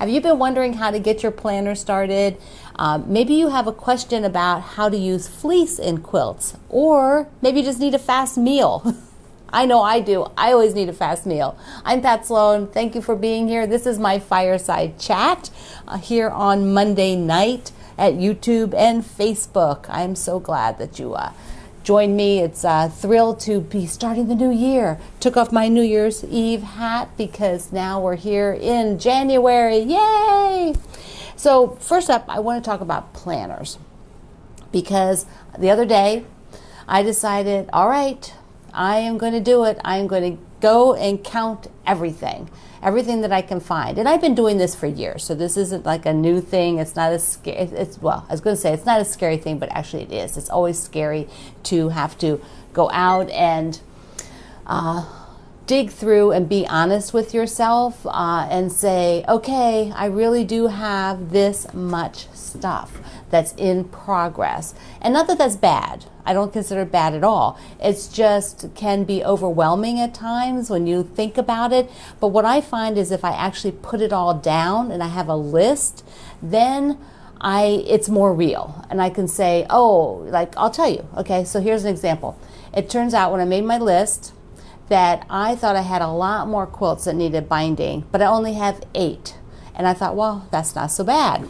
Have you been wondering how to get your planner started? Maybe you have a question about how to use fleece in quilts, or maybe you just need a fast meal. I know I do. I always need a fast meal. I'm Pat Sloan. Thank you for being here. This is my fireside chat here on Monday night at YouTube and Facebook. I'm so glad that you joined me. It's thrilled to be starting the new year. Took off my New Year's Eve hat because now we're here in January. Yay! So first up, I want to talk about planners, because the other day I decided, all right, I am going to do it. I am going to go and count everything that I can find. And I've been doing this for years, so this isn't like a new thing. It's not as scary. Well, I was going to say it's not a scary thing, but actually it is. It's always scary to have to go out and dig through and be honest with yourself and say, okay, I really do have this much stuff that's in progress. And not that that's bad. I don't consider it bad at all. It's just can be overwhelming at times when you think about it. But what I find is if I actually put it all down and I have a list, then it's more real. And I can say, oh, like I'll tell you. Okay, so here's an example. It turns out when I made my list that I thought I had a lot more quilts that needed binding, but I only have 8. And I thought, well, that's not so bad.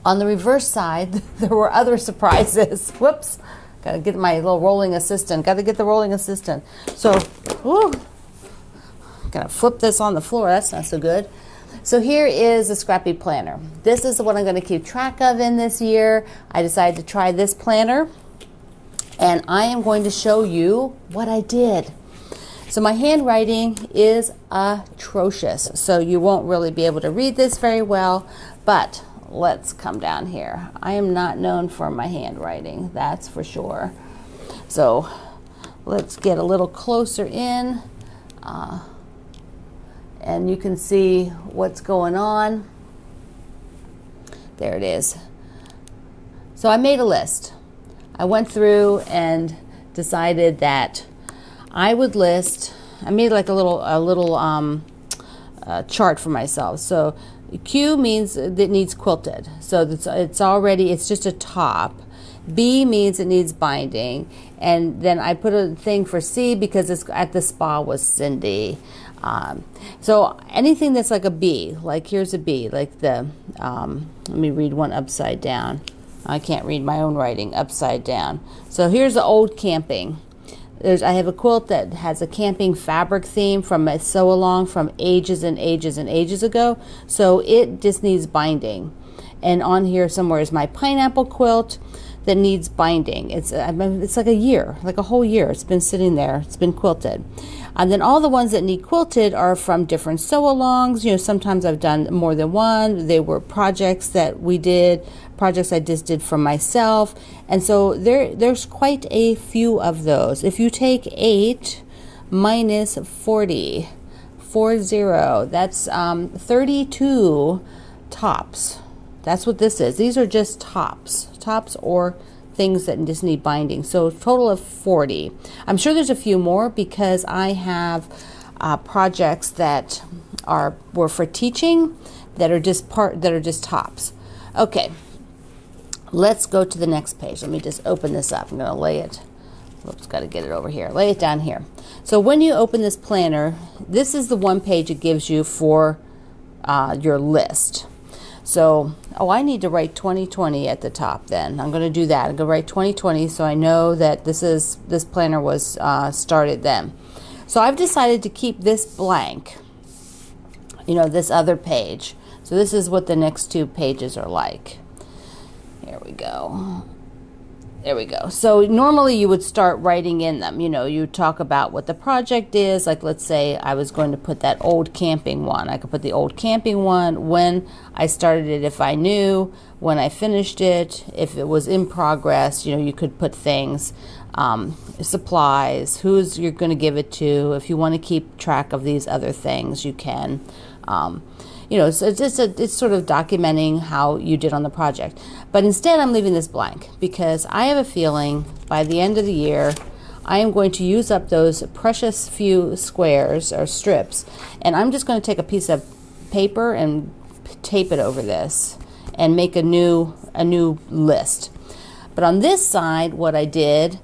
On the reverse side, there were other surprises. Whoops. Got to get my little rolling assistant. Got to get the rolling assistant. So, gonna flip this on the floor. That's not so good. So here is a Scrappy Planner. This is the one I'm going to keep track of in this year. I decided to try this planner, and I am going to show you what I did. So my handwriting is atrocious, so you won't really be able to read this very well, but let's come down here. I am not known for my handwriting, that's for sure. So let's get a little closer in, and you can see what's going on. There it is. So I made a list. I went through and decided that I would list. I made like a little chart for myself. So Q means it needs quilted, so it's just a top. B means it needs binding, and then I put a thing for C because it's at the spa with Cindy. So anything that's like a B, like here's a B, like the let me read one upside down. I can't read my own writing upside down. So here's the old camping. I have a quilt that has a camping fabric theme from a sew-along from ages and ages and ages ago. So it just needs binding. And on here somewhere is my pineapple quilt that needs binding. It's like a year, like a whole year. It's been sitting there. It's been quilted. And then all the ones that need quilted are from different sew-alongs. You know, sometimes I've done more than one. They were projects that we did, projects I just did for myself. And so there's quite a few of those. If you take 8 minus 40, that's 32 tops. That's what this is. These are just tops or things that just need binding. So a total of 40. I'm sure there's a few more because I have projects that were for teaching that are just tops. Okay, let's go to the next page. Let me just open this up. I'm going to lay it. Oops, got to get it over here. Lay it down here. So when you open this planner, this is the one page it gives you for your list. So, I need to write 2020 at the top then. I'm going to do that. I'm going to write 2020 so I know that this planner was started then. So I've decided to keep this blank, this other page. So this is what the next 2 pages are like. Here we go. There we go. So normally you would start writing in them. You talk about what the project is. Like let's say I was going to put that old camping one. I could put the old camping one, when I started it, if I knew, when I finished it, if it was in progress. You could put things, supplies, who's you're going to give it to. If you want to keep track of these other things, you can. So it's sort of documenting how you did on the project. But instead, I'm leaving this blank because I have a feeling by the end of the year, I am going to use up those precious few squares or strips, and I'm just going to take a piece of paper and tape it over this and make a new list. But on this side, what I did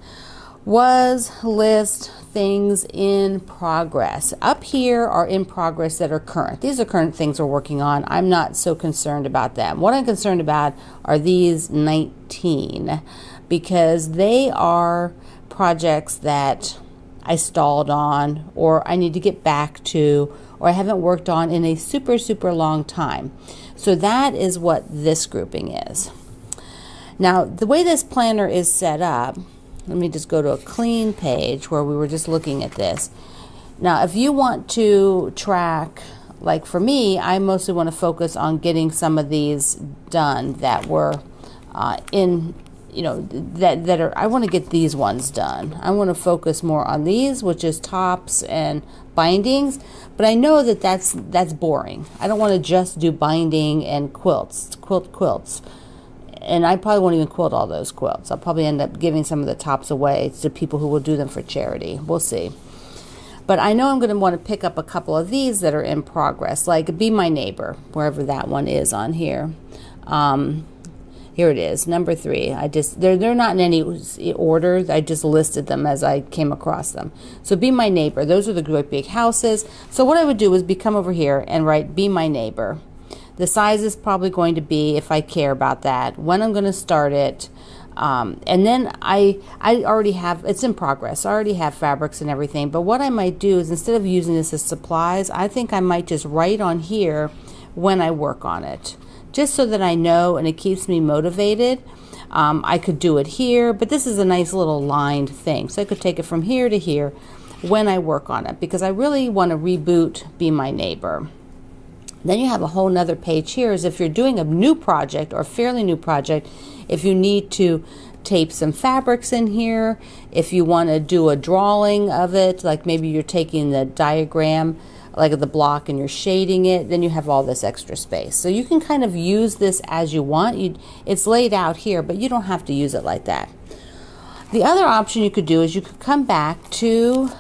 was list things in progress. Up here are in progress that are current. These are current things we're working on. I'm not so concerned about them. What I'm concerned about are these 19, because they are projects that I stalled on, or I need to get back to, or I haven't worked on in a super long time. So that is what this grouping is. Now, the way this planner is set up, let me just go to a clean page where we were just looking at this. Now, if you want to track, like for me, I mostly want to focus on getting some of these done that were that are, I want to get these ones done. I want to focus more on these, which is tops and bindings, but I know that that's boring. I don't want to just do binding and quilts. And I probably won't even quilt all those quilts. I'll probably end up giving some of the tops away to people who will do them for charity. We'll see. But I know I'm going to want to pick up a couple of these that are in progress, like Be My Neighbor, wherever that one is on here. Here it is, number 3. They're not in any order. I just listed them as I came across them. So Be My Neighbor, those are the great big houses. So what I would do is come over here and write Be My Neighbor. The size is probably going to be, if I care about that, when I'm going to start it. And then I already have, it's in progress. I already have fabrics and everything. But what I might do is, instead of using this as supplies, I think I might just write on here when I work on it, just so that I know and it keeps me motivated. I could do it here, but this is a nice little lined thing. So I could take it from here to here when I work on it, because I really want to reboot Be My Neighbor. Then you have a whole nother page here, as if you're doing a new project or a fairly new project, if you need to tape some fabrics in here, if you want to do a drawing of it, like maybe you're taking the diagram, like the block, and you're shading it, then you have all this extra space. So you can kind of use this as you want. It's laid out here, but you don't have to use it like that. The other option you could do is you could come back to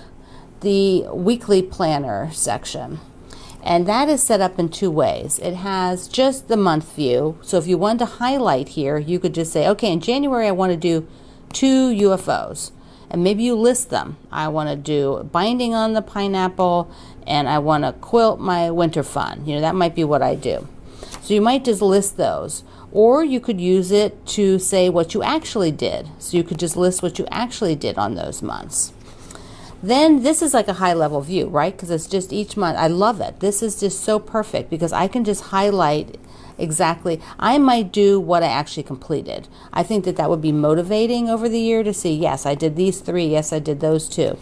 the weekly planner section. And that is set up in 2 ways. It has just the month view. So if you wanted to highlight here, you could just say, okay, in January I want to do 2 UFOs. And maybe you list them. I want to do binding on the pineapple, and I want to quilt my winter fun. That might be what I do. So you might just list those. Or you could use it to say what you actually did. So you could just list what you actually did on those months. Then this is like a high-level view, right? Because it's just each month. I love it. This is just so perfect because I can just highlight exactly. I might do what I actually completed. I think that would be motivating over the year to see, yes, I did these 3. Yes, I did those 2.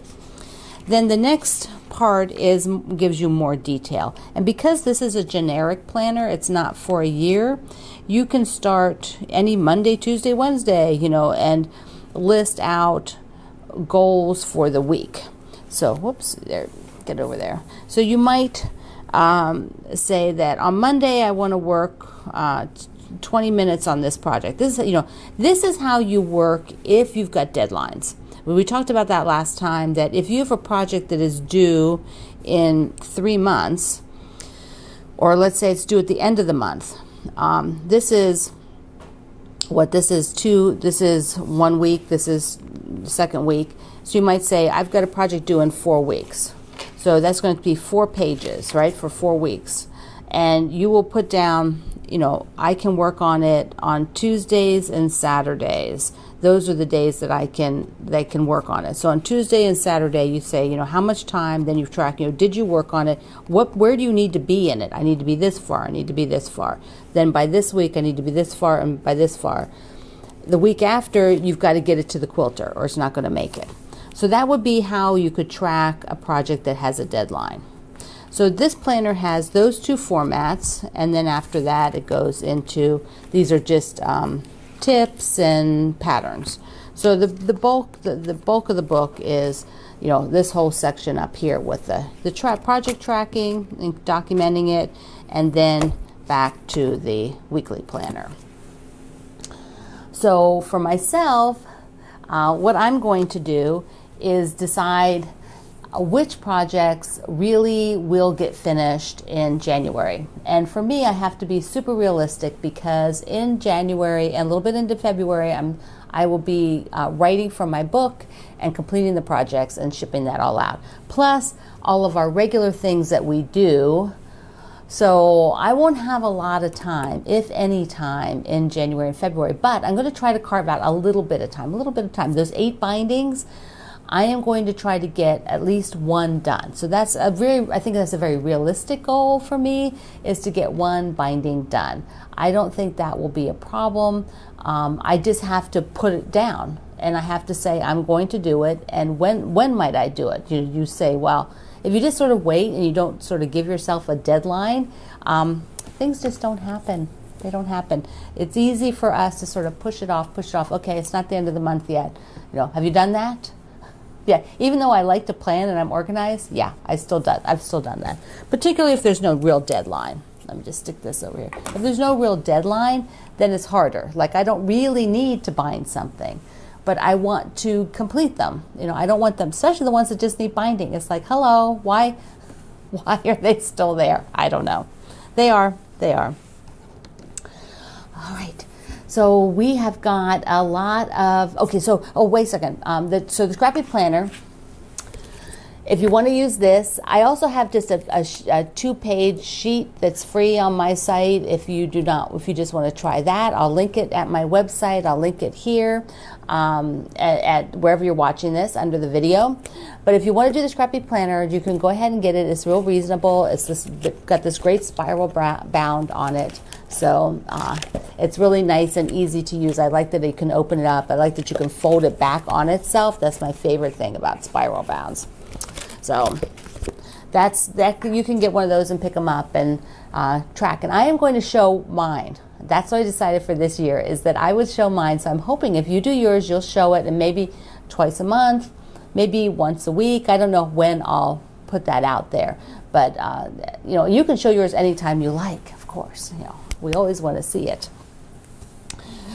Then the next part gives you more detail. And because this is a generic planner, it's not for a year, you can start any Monday, Tuesday, Wednesday, and list out goals for the week. So, whoops, there, get over there. So you might say that on Monday I want to work 20 minutes on this project. This is how you work if you've got deadlines. We talked about that last time, that if you have a project that is due in 3 months, or let's say it's due at the end of the month, this is 1 week, this is the second week. So you might say, I've got a project due in 4 weeks. So that's going to be 4 pages, right, for 4 weeks. And you will put down, I can work on it on Tuesdays and Saturdays. Those are the days that I can work on it. So on Tuesday and Saturday, you say, how much time, then you track, did you work on it? Where do you need to be in it? I need to be this far. I need to be this far. Then by this week, I need to be this far, and by this far. The week after, you've got to get it to the quilter, or it's not going to make it. So that would be how you could track a project that has a deadline. So this planner has those 2 formats, and then after that, it goes into, these are just tips and patterns. So the bulk of the book is, this whole section up here with the project tracking and documenting it, and then back to the weekly planner. So for myself, what I'm going to do is decide which projects really will get finished in January. And for me, I have to be super realistic, because in January and a little bit into February, I will be writing for my book and completing the projects and shipping that all out. Plus all of our regular things that we do. So I won't have a lot of time, if any time, in January and February, but I'm going to try to carve out a little bit of time, Those 8 bindings, I am going to try to get at least 1 done. So I think that's a very realistic goal for me, is to get 1 binding done. I don't think that will be a problem. I just have to put it down, and I have to say I'm going to do it. And when might I do it? You say, well, if you just sort of wait and you don't sort of give yourself a deadline, things just don't happen. They don't happen. It's easy for us to sort of push it off. Okay, it's not the end of the month yet. Have you done that? Yeah, even though I like to plan and I'm organized, yeah, I've still done that. Particularly if there's no real deadline. Let me just stick this over here. If there's no real deadline, then it's harder. Like, I don't really need to bind something, but I want to complete them. I don't want them, especially the ones that just need binding. It's like, hello, why are they still there? I don't know. They are. All right. So we have got a lot of, okay, so, wait a second. So the Scrappy Planner, if you want to use this, I also have just a 2-page sheet that's free on my site. If you just want to try that, I'll link it at my website. I'll link it here at wherever you're watching this under the video. But if you want to do the Scrappy Planner, you can go ahead and get it. It's real reasonable. It's got this great spiral bound on it. So it's really nice and easy to use. I like that you can open it up. I like that you can fold it back on itself. That's my favorite thing about spiral bounds. So you can get one of those and pick them up and track. And I am going to show mine. That's what I decided for this year, is that I would show mine. So I'm hoping if you do yours, you'll show it, and maybe twice a month, maybe once a week. I don't know when I'll put that out there. But, you can show yours anytime you like, of course. We always want to see it.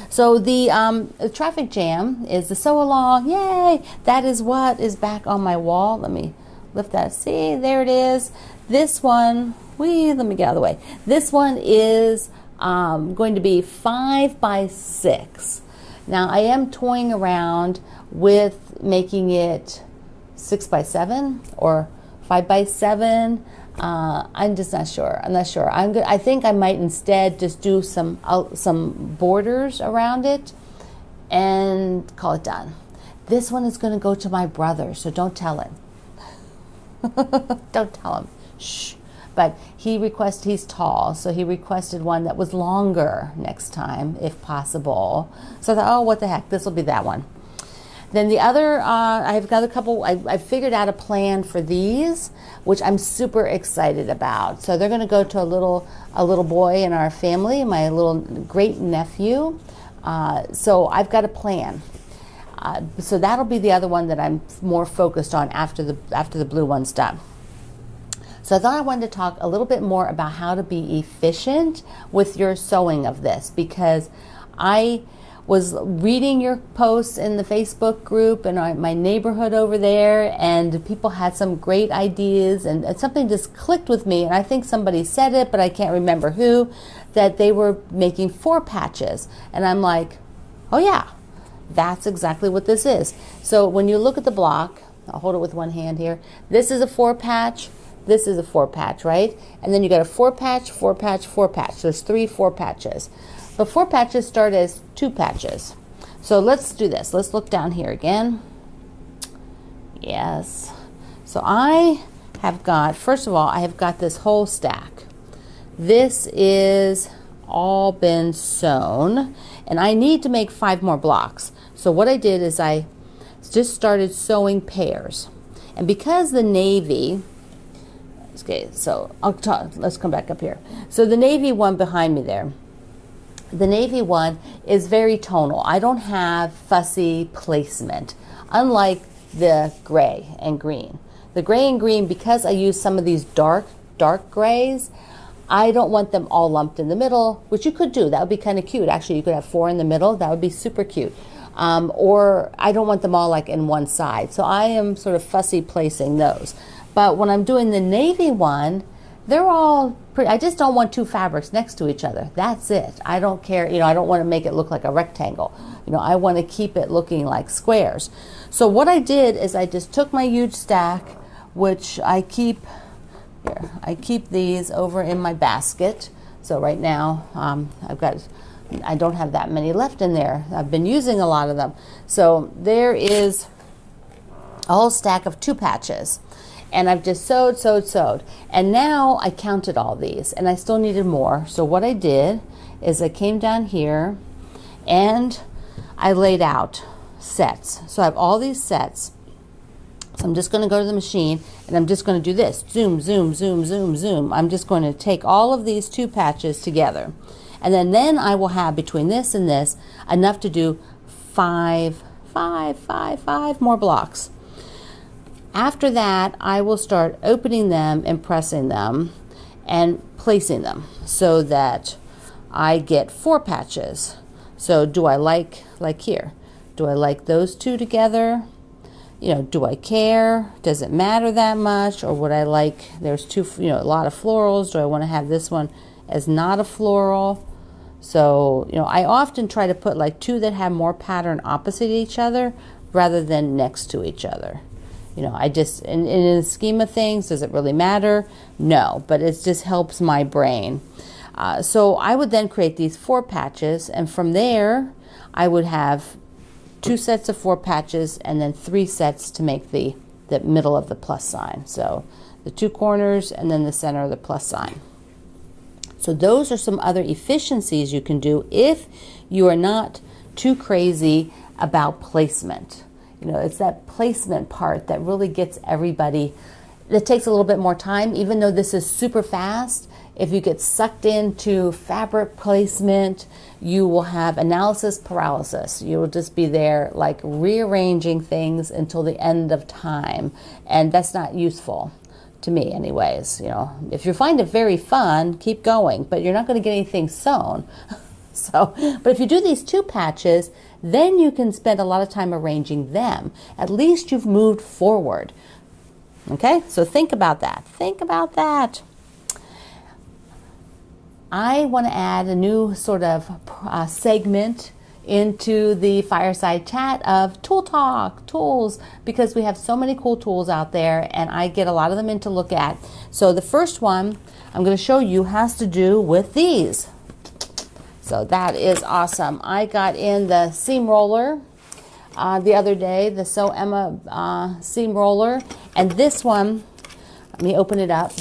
So the traffic jam is the sew along. Yay! That is what is back on my wall. Let me lift that. See, there it is. This one, let me get out of the way. This one is going to be 5 by 6. Now I am toying around with making it 6 by 7 or 5 by 7. I'm just not sure. I think I might instead just do some borders around it and call it done. This one is going to go to my brother, so don't tell him. Don't tell him. Shh. But he's tall, so he requested one that was longer next time, if possible. So I thought, oh, what the heck, this will be that one. Then the other, I've got a couple, I figured out a plan for these, which I'm super excited about. So they're going to go to a little boy in our family, my little great nephew. So I've got a plan. So that'll be the other one that I'm more focused on after the blue one's done. So I thought I wanted to talk a little bit more about how to be efficient with your sewing of this, because I was reading your posts in the Facebook group and my neighborhood over there, and people had some great ideas, and something just clicked with me, and I think somebody said it, but I can't remember who, that they were making 4 patches. And I'm like, oh yeah, that's exactly what this is. So when you look at the block, I'll hold it with one hand here. This is a 4 patch. This is a 4 patch, right? And then you got a 4 patch, 4 patch, 4 patch. So there's 3 4 patches. But 4 patches start as 2 patches. So let's do this. Let's look down here again. Yes. So I have got, first of all, I have got this whole stack. This is all been sewn, and I need to make 5 more blocks. So what I did is I just started sewing pairs. And because the navy, okay, so let's come back up here. So the navy one behind me there, the navy one is very tonal. I don't have fussy placement, unlike the gray and green. The gray and green, because I use some of these dark grays, I don't want them all lumped in the middle, which you could do. That would be kind of cute. Actually, you could have 4 in the middle. That would be super cute. or I don't want them all like in one side. So I am sort of fussy placing those. But when I'm doing the navy one, they're all pretty. I just don't want two fabrics next to each other. That's it. I don't care. You know, I don't want to make it look like a rectangle. You know, I want to keep it looking like squares. So what I did is I just took my huge stack, which I keep here. I keep these over in my basket. So right now I don't have that many left in there. I've been using a lot of them. So there is a whole stack of 2 patches. And I've just sewed. And now I counted all these, and I still needed more. So what I did is I came down here and I laid out sets. So I have all these sets. So I'm just going to go to the machine and I'm just going to do this. Zoom, zoom, zoom, zoom, zoom. I'm just going to take all of these 2 patches together. And then I will have between this and this enough to do 5 more blocks. After that, I will start opening them and pressing them and placing them so that I get 4 patches. So do I like here, do I like those 2 together? You know, do I care? Does it matter that much? Or would I like, there's 2, you know, a lot of florals. Do I want to have this one as not a floral? So, you know, I often try to put like 2 that have more pattern opposite each other rather than next to each other. You know, I just, in the scheme of things, does it really matter? No, but it just helps my brain. So I would then create these 4 patches, and from there, I would have 2 sets of 4 patches, and then 3 sets to make the middle of the plus sign. So the 2 corners, and then the center of the plus sign. So those are some other efficiencies you can do if you are not too crazy about placement. You know, it's that placement part that really gets everybody. It takes a little bit more time, even though this is super fast. If you get sucked into fabric placement, you will have analysis paralysis. You will just be there like rearranging things until the end of time. And that's not useful to me anyways. You know, if you find it very fun, keep going, but you're not going to get anything sewn. So, but if you do these 2 patches, then you can spend a lot of time arranging them. At least you've moved forward. Okay, so think about that. Think about that. I want to add a new sort of segment into the fireside chat of tool talk, tools, because we have so many cool tools out there and I get a lot of them in to look at. So the first one I'm going to show you has to do with these. So that is awesome. I got in the seam roller the other day, the Sew Emma seam roller, and this one, let me open it up.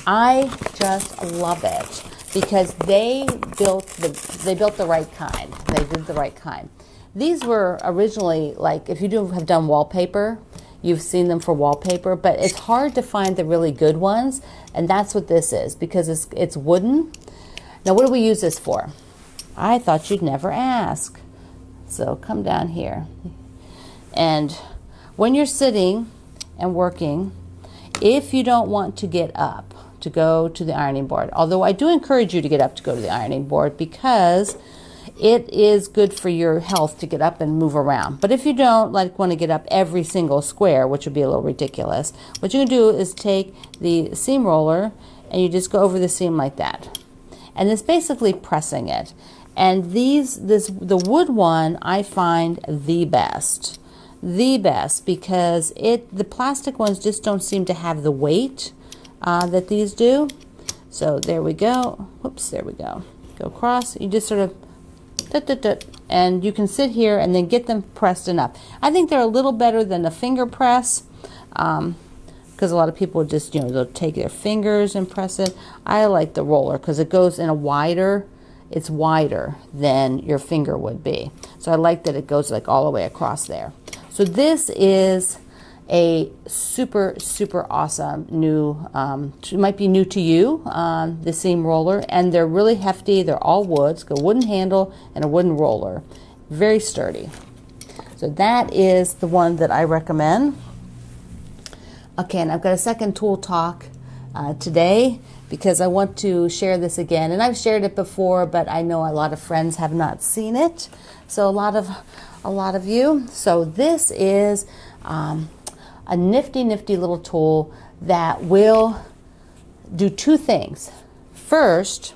I just love it because they built the right kind. They did the right kind. These were originally, like, if you have done wallpaper, you've seen them for wallpaper, but it's hard to find the really good ones, and that's what this is because it's wooden. Now, what do we use this for? I thought you'd never ask. So come down here. And when you're sitting and working, if you don't want to get up to go to the ironing board, although I do encourage you to get up to go to the ironing board because it is good for your health to get up and move around. But if you don't want to get up every single square, which would be a little ridiculous, what you can do is take the seam roller and you just go over the seam like that. And it's basically pressing it. And the wood one I find the best because the plastic ones just don't seem to have the weight that these do. So there we go. Whoops, there we go. Go across. You just sort of and you can sit here and then get them pressed enough. I think they're a little better than the finger press because a lot of people just, they'll take their fingers and press it. I like the roller because it goes in it's wider than your finger would be. So I like that it goes like all the way across there. So this is a super, super awesome new, it might be new to you, the seam roller, and they're really hefty. They're all wood. It's got a wooden handle and a wooden roller. Very sturdy. So that is the one that I recommend. Okay, and I've got a second tool talk today because I want to share this again. And I've shared it before, but I know a lot of friends have not seen it. So a lot of you. So this is a nifty little tool that will do two things. First,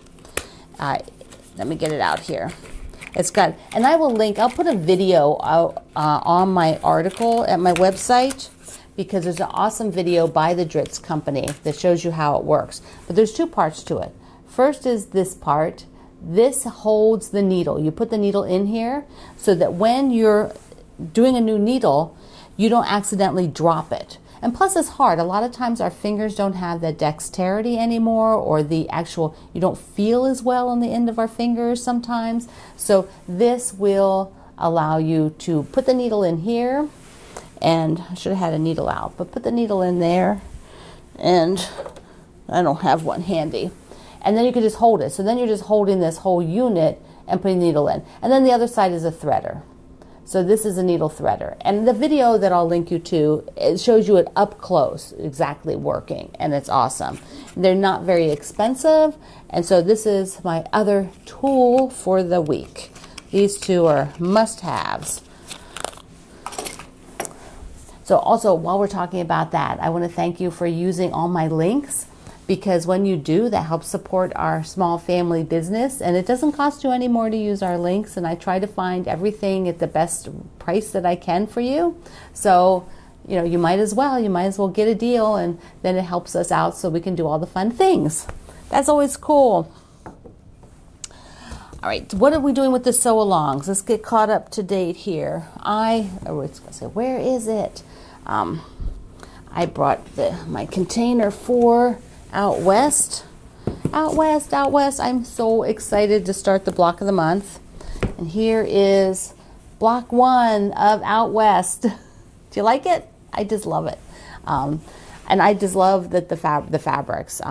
let me get it out here. It's got, and I will link, I'll put a video out, on my article at my website, because there's an awesome video by the Dritz company that shows you how it works. But there's two parts to it. First is this part. This holds the needle. You put the needle in here so that when you're doing a new needle, you don't accidentally drop it. And plus it's hard. A lot of times our fingers don't have the dexterity anymore, or the actual, you don't feel as well on the end of our fingers sometimes. So this will allow you to put the needle in here, and I should have had a needle out, but put the needle in there, and I don't have one handy. And then you can just hold it. So then you're just holding this whole unit and putting the needle in. And then the other side is a threader. So this is a needle threader. And the video that I'll link you to, it shows you it up close, exactly working, and it's awesome. They're not very expensive, and so this is my other tool for the week. These two are must-haves. So also, while we're talking about that, I want to thank you for using all my links, because when you do, that helps support our small family business, and it doesn't cost you any more to use our links, and I try to find everything at the best price that I can for you. So, you know, you might as well get a deal, and then it helps us out so we can do all the fun things. That's always cool. All right, what are we doing with the sew-alongs? Let's get caught up to date here. Where is it? I brought my container for Out West. I'm so excited to start the block of the month. And here is block 1 of Out West. Do you like it? I just love it. And I just love the fabrics.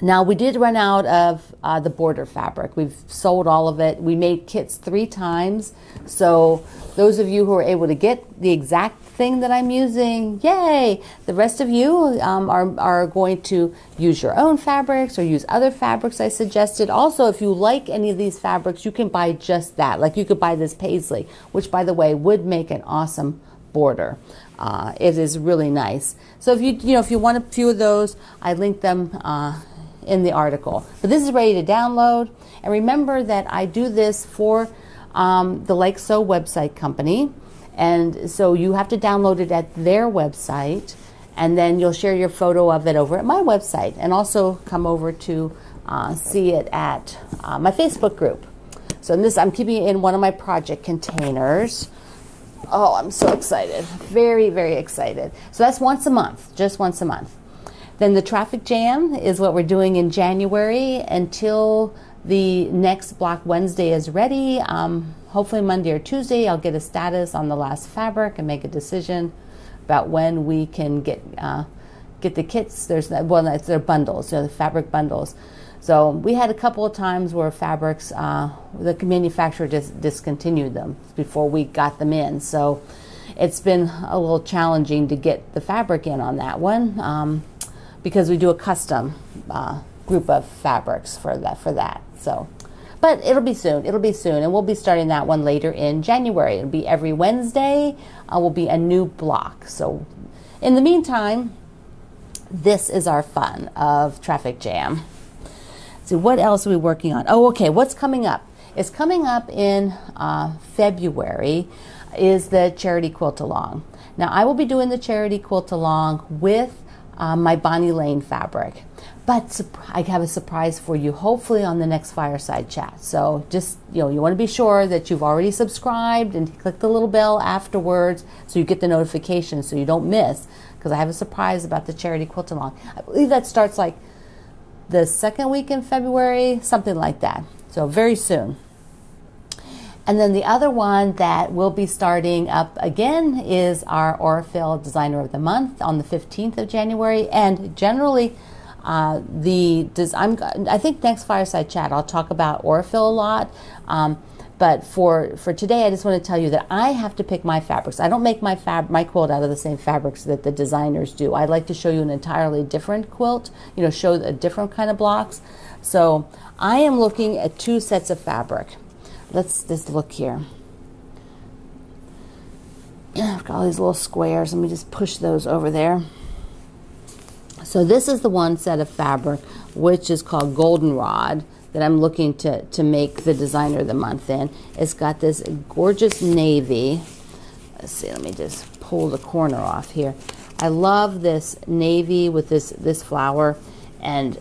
Now we did run out of the border fabric. We've sold all of it. We made kits 3 times. So those of you who are able to get the exact thing that I'm using, yay! The rest of you are going to use your own fabrics or use other fabrics I suggested. Also, if you like any of these fabrics, you can buy just that. Like you could buy this paisley, which by the way would make an awesome border. It is really nice. So if you want a few of those, I linked them in the article. But this is ready to download. And remember that I do this for the Like Sew website company. And so you have to download it at their website, and then you'll share your photo of it over at my website, and also come over to see it at my Facebook group. So this, I'm keeping it in one of my project containers. Oh, I'm so excited. Very, very excited. So that's once a month, just once a month. Then the traffic jam is what we're doing in January until the next Block Wednesday is ready. Hopefully Monday or Tuesday I'll get a status on the last fabric and make a decision about when we can get the kits. It's their bundles, the fabric bundles. So we had a couple of times where fabrics, the manufacturer just discontinued them before we got them in. So it's been a little challenging to get the fabric in on that one, because we do a custom group of fabrics for that. So, but it'll be soon, and we'll be starting that one later in January. It'll be every Wednesday, will be a new block. So in the meantime, this is our fun of traffic jam. So what else are we working on? Oh, okay, what's coming up? It's coming up in February is the charity quilt along. Now I will be doing the charity quilt along with my Bonnie Lane fabric. But I have a surprise for you, hopefully on the next fireside chat. So just, you want to be sure that you've already subscribed and click the little bell afterwards so you get the notification so you don't miss, because I have a surprise about the charity quilt along. I believe that starts like the second week in February, something like that. So very soon. And then the other one that will be starting up again is our Aurifil Designer of the Month on the 15th of January. And generally, I think next Fireside Chat I'll talk about Aurifil a lot, But for today, I just want to tell you that I have to pick my fabrics. I don't make my quilt out of the same fabrics that the designers do. I'd like to show you an entirely different quilt, you know, show a different kind of blocks. So I am looking at 2 sets of fabric. Let's just look here. I've got all these little squares. Let me just push those over there. So this is the one set of fabric, which is called Goldenrod, that I'm looking to make the designer of the month in. It's got this gorgeous navy. Let's see, let me just pull the corner off here. I love this navy with this flower, and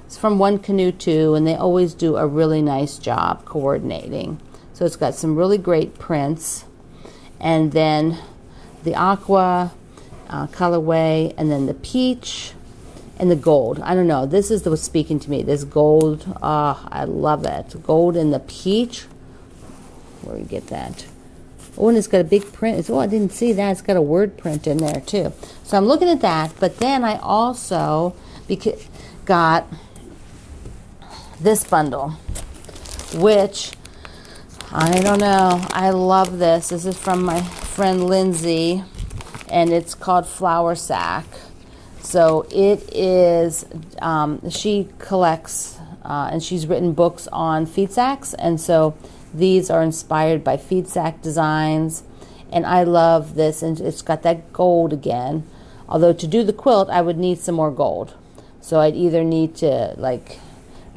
it's from One Canoe Two, and they always do a really nice job coordinating. So it's got some really great prints, and then the aqua colorway, and then the peach, and the gold. I don't know. This is what's speaking to me. This gold. I love it. Gold and the peach. Where do we get that? Oh, and it's got a big print. Oh, I didn't see that. It's got a word print in there, too. So I'm looking at that. But then I also got this bundle, which, I don't know. I love this. This is from my friend Lindsay, and it's called Flour Sack. So it is, she collects, and she's written books on feed sacks, and so these are inspired by feed sack designs, and I love this, and it's got that gold again. Although to do the quilt, I would need some more gold. So I'd either need to, like,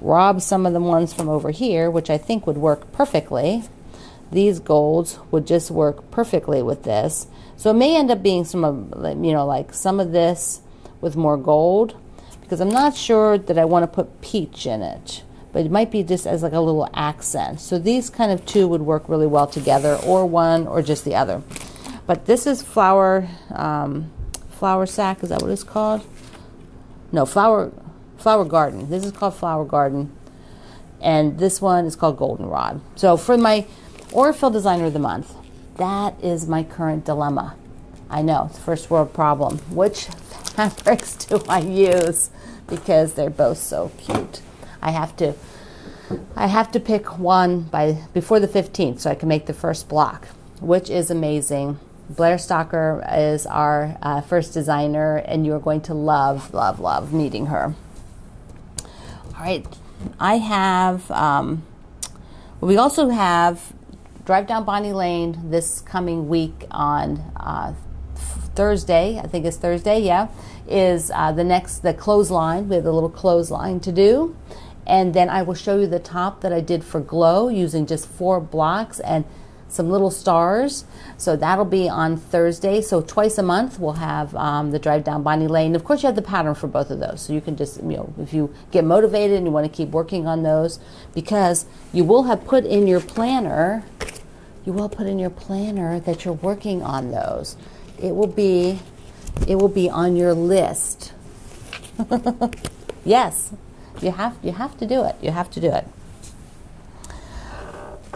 rob some of the ones from over here, which I think would work perfectly. These golds would just work perfectly with this. So it may end up being some of, you know, like some of this with more gold, because I'm not sure that I want to put peach in it, but it might be just as like a little accent. So these kind of 2 would work really well together, or one or just the other. But this is flower sack. Is that what it's called? No, flower garden. This is called Flower Garden, and this one is called Goldenrod. So for my Aurifil Designer of the Month, that is my current dilemma. I know, it's a first world problem. Which fabrics do I use? Because they're both so cute. I have to pick one before the 15th so I can make the first block, which is amazing. Blair Stocker is our first designer, and you're going to love, love, love meeting her. All right, I have, we also have Drive Down Bonnie Lane this coming week on Thursday. I think it's Thursday, yeah, is the clothesline. We have a little clothesline to do. And then I will show you the top that I did for Glow using just 4 blocks and some little stars. So that'll be on Thursday. So twice a month we'll have the Drive Down Bonnie Lane. Of course, you have the pattern for both of those. So you can just, you know, if you get motivated and you want to keep working on those, because you will have put in your planner, that you're working on those. It will be on your list. Yes, you have to do it. You have to do it.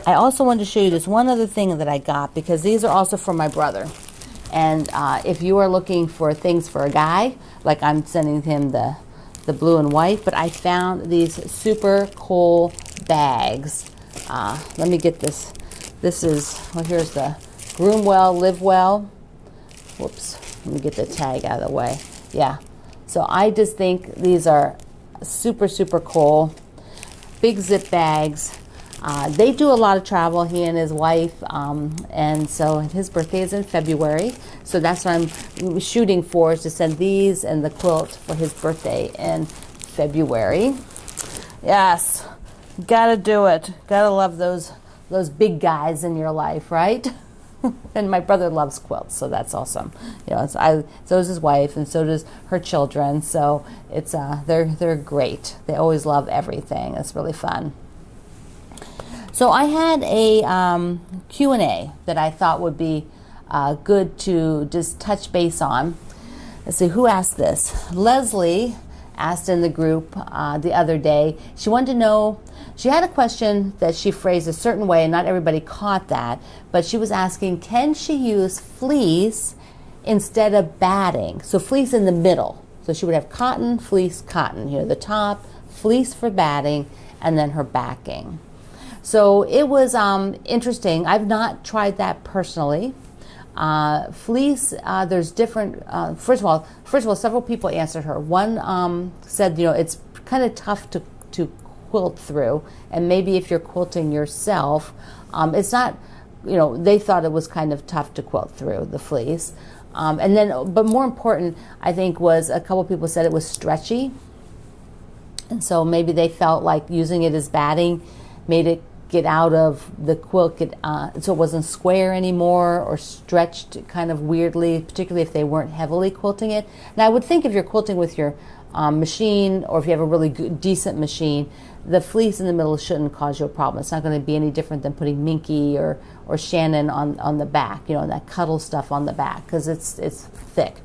I also wanted to show you this one other thing that I got, because these are also for my brother. And if you are looking for things for a guy, like I'm sending him the blue and white, but I found these super cool bags. Let me get this. This is, well, here's the Groom Well, Live Well. Whoops, let me get the tag out of the way. Yeah, so I just think these are super, super cool. Big zip bags. They do a lot of travel, he and his wife, and so his birthday is in February, so that's what I'm shooting for, is to send these and the quilt for his birthday in February. Yes, gotta do it. Gotta love those big guys in your life, right? And my brother loves quilts, so that's awesome. You know, so does his wife, and so does her children. So it's they're great. They always love everything. It's really fun. So I had a Q&A that I thought would be good to just touch base on. Let's see, who asked this? Leslie asked in the group the other day. She wanted to know, she had a question that she phrased a certain way, and not everybody caught that, but she was asking, can she use fleece instead of batting? So fleece in the middle. So she would have cotton, fleece, cotton. You know, the top, fleece for batting, and then her backing. So it was interesting. I've not tried that personally. Fleece, there's different, first of all, several people answered her. One said, it's kind of tough to quilt through, and maybe if you're quilting yourself, it's not, they thought it was kind of tough to quilt through the fleece. And then, but more important, I think, was a couple people said it was stretchy. And so maybe they felt like using it as batting made it get out of the quilt, so it wasn't square anymore or stretched kind of weirdly, particularly if they weren't heavily quilting it. Now, I would think if you're quilting with your machine, or if you have a really good, decent machine, the fleece in the middle shouldn't cause you a problem. It's not going to be any different than putting Minky or Shannon on the back, that cuddle stuff on the back, because it's thick.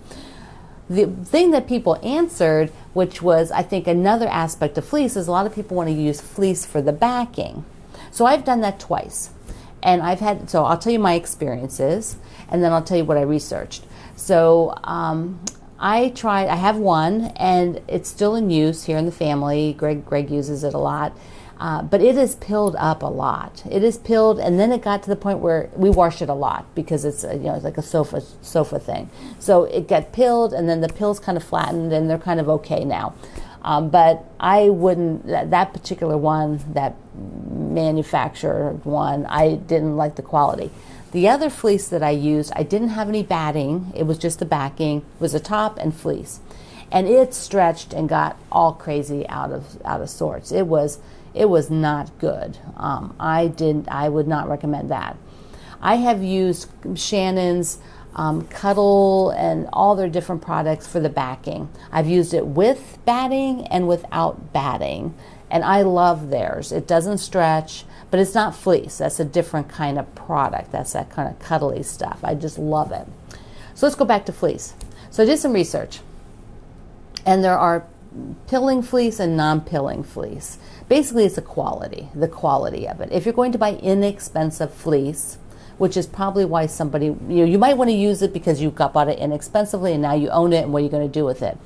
The thing that people answered, which was, I think, another aspect of fleece, is a lot of people want to use fleece for the backing. So I've done that twice. And so I'll tell you my experiences, and then I'll tell you what I researched. So I have one, and it's still in use here in the family. Greg uses it a lot. But it is pilled up a lot. It is pilled, and then it got to the point where we wash it a lot because it's it's like a sofa thing. So it got pilled, and then the pills kind of flattened, and they're kind of okay now. But I wouldn't, that particular one, that manufactured one, I didn't like the quality. The other fleece that I used, I didn't have any batting. It was just the backing. It was a top and fleece, and it stretched and got all crazy out of sorts. It was not good. I would not recommend that. I have used Shannon's Cuddle and all their different products for the backing. I've used it with batting and without batting, and I love theirs. It doesn't stretch, but it's not fleece. That's a different kind of product. That's that kind of cuddly stuff. I just love it. So let's go back to fleece. So I did some research, and there are pilling fleece and non-pilling fleece. Basically, it's the quality of it. If you're going to buy inexpensive fleece, which is probably why somebody, you might want to use it because you bought it inexpensively and now you own it, and what are you going to do with it?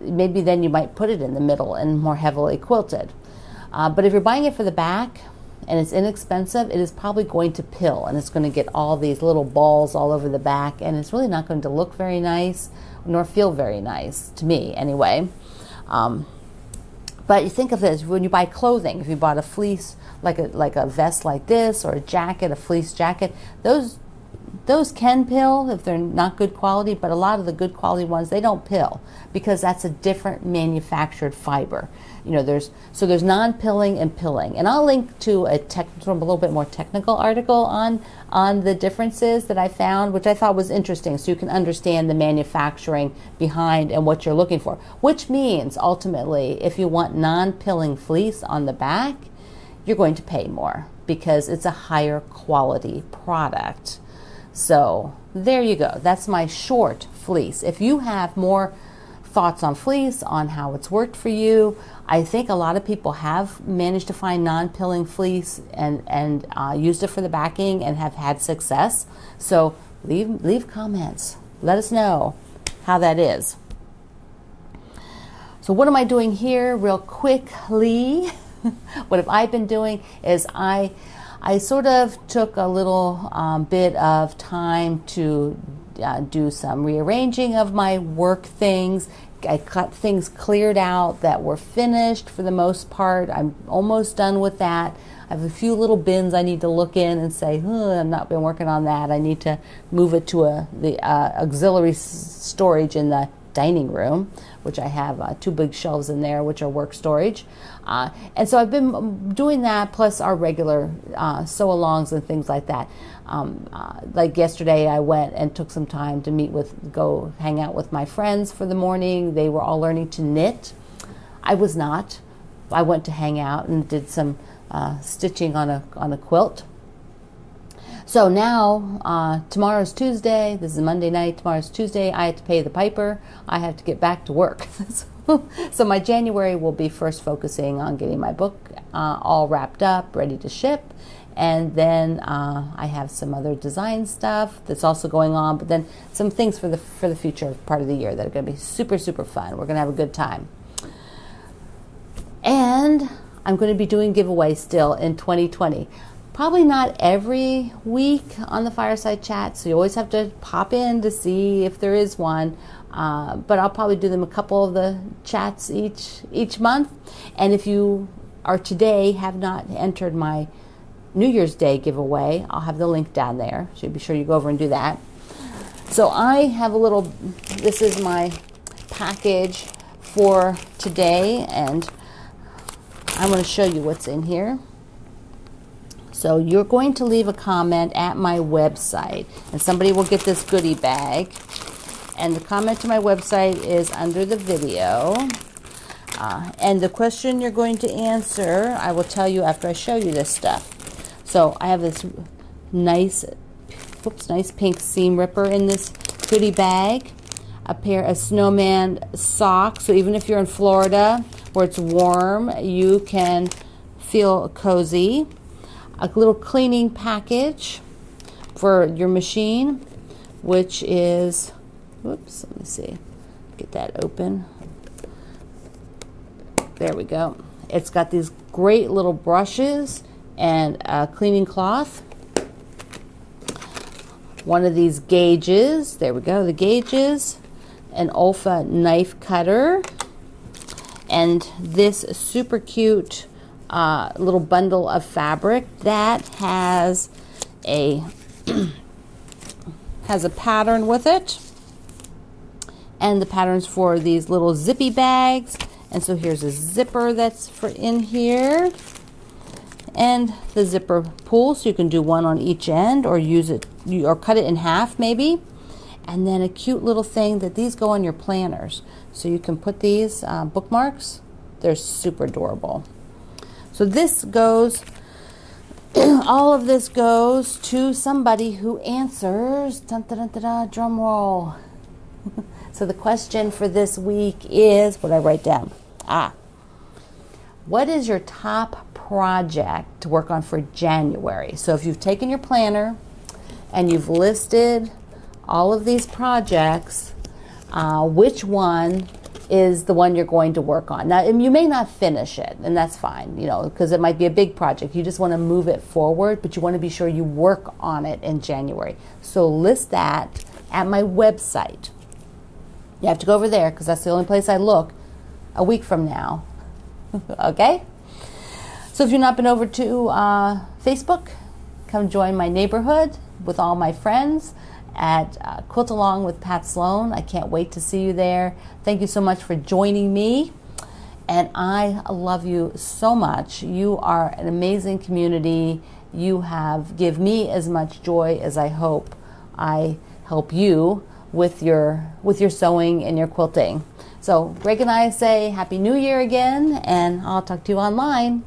Maybe then you might put it in the middle and more heavily quilted. But if you're buying it for the back and it's inexpensive, it is probably going to pill, and it's going to get all these little balls all over the back, and it's really not going to look very nice nor feel very nice, to me anyway. But you think of it as when you buy clothing. If you bought a fleece, like a vest like this, or a jacket, a fleece jacket, those can pill if they're not good quality, but a lot of the good quality ones, they don't pill because that's a different manufactured fiber. There's non-pilling and pilling. And I'll link to a little bit more technical article on the differences that I found, which I thought was interesting, so you can understand the manufacturing behind and what you're looking for. Which means, ultimately, if you want non-pilling fleece on the back, you're going to pay more because it's a higher quality product. So there you go. That's my short fleece. If you have more thoughts on fleece, on how it's worked for you, I think a lot of people have managed to find non-pilling fleece and used it for the backing and have had success. So leave comments. Let us know how that is. So what am I doing here real quickly? What have I been doing is I sort of took a little bit of time to do some rearranging of my work things. I got things cleared out that were finished for the most part. I'm almost done with that. I have a few little bins I need to look in and say, I've not been working on that. I need to move it to the auxiliary storage in the dining room, which I have 2 big shelves in there, which are work storage. And so I've been doing that, plus our regular sew-alongs and things like that. Like yesterday, I went and took some time to go hang out with my friends for the morning. They were all learning to knit. I was not. I went to hang out and did some stitching on a quilt. So now, tomorrow's Tuesday. This is Monday night. Tomorrow's Tuesday. I have to pay the piper. I have to get back to work. So my January will be first focusing on getting my book all wrapped up, ready to ship. And then I have some other design stuff that's also going on, but then some things for the future part of the year that are going to be super, super fun. We're going to have a good time. And I'm going to be doing giveaways still in 2020. Probably not every week on the Fireside Chat, so you always have to pop in to see if there is one. But I'll probably do them a couple of the chats each month. And if you are today have not entered my New Year's Day giveaway, I'll have the link down there. So be sure you go over and do that. So I have a little, this is my package for today, and I'm going to show you what's in here. So you're going to leave a comment at my website, and somebody will get this goodie bag. And the comment to my website is under the video. And the question you're going to answer, I will tell you after I show you this stuff. So I have this nice pink seam ripper in this goodie bag. A pair of snowman socks. So even if you're in Florida where it's warm, you can feel cozy. A little cleaning package for your machine, which is, whoops, let me see, get that open. There we go. It's got these great little brushes and a cleaning cloth. One of these gauges, there we go, the gauges, an Olfa knife cutter, and this super cute little bundle of fabric that has a pattern with it, and the patterns for these little zippy bags. And so here's a zipper that's for in here, and the zipper pull, so you can do one on each end or use it or cut it in half maybe. And then a cute little thing that these go on your planners, so you can put these bookmarks. They're super adorable. So this goes, all of this goes to somebody who answers, dun, dun, dun, dun, dun, drum roll. So the question for this week is, what I write down? What is your top project to work on for January? So if you've taken your planner and you've listed all of these projects, which one is the one you're going to work on? Now, you may not finish it, and that's fine, you know, because it might be a big project. You just want to move it forward, but you want to be sure you work on it in January. So list that at my website. You have to go over there because that's the only place I look a week from now. Okay? So if you've not been over to Facebook, come join my neighborhood with all my friends at Quilt Along with Pat Sloan. I can't wait to see you there. Thank you so much for joining me. And I love you so much. You are an amazing community. You give me as much joy as I hope I help you with your sewing and your quilting. So Greg and I say Happy New Year again, and I'll talk to you online.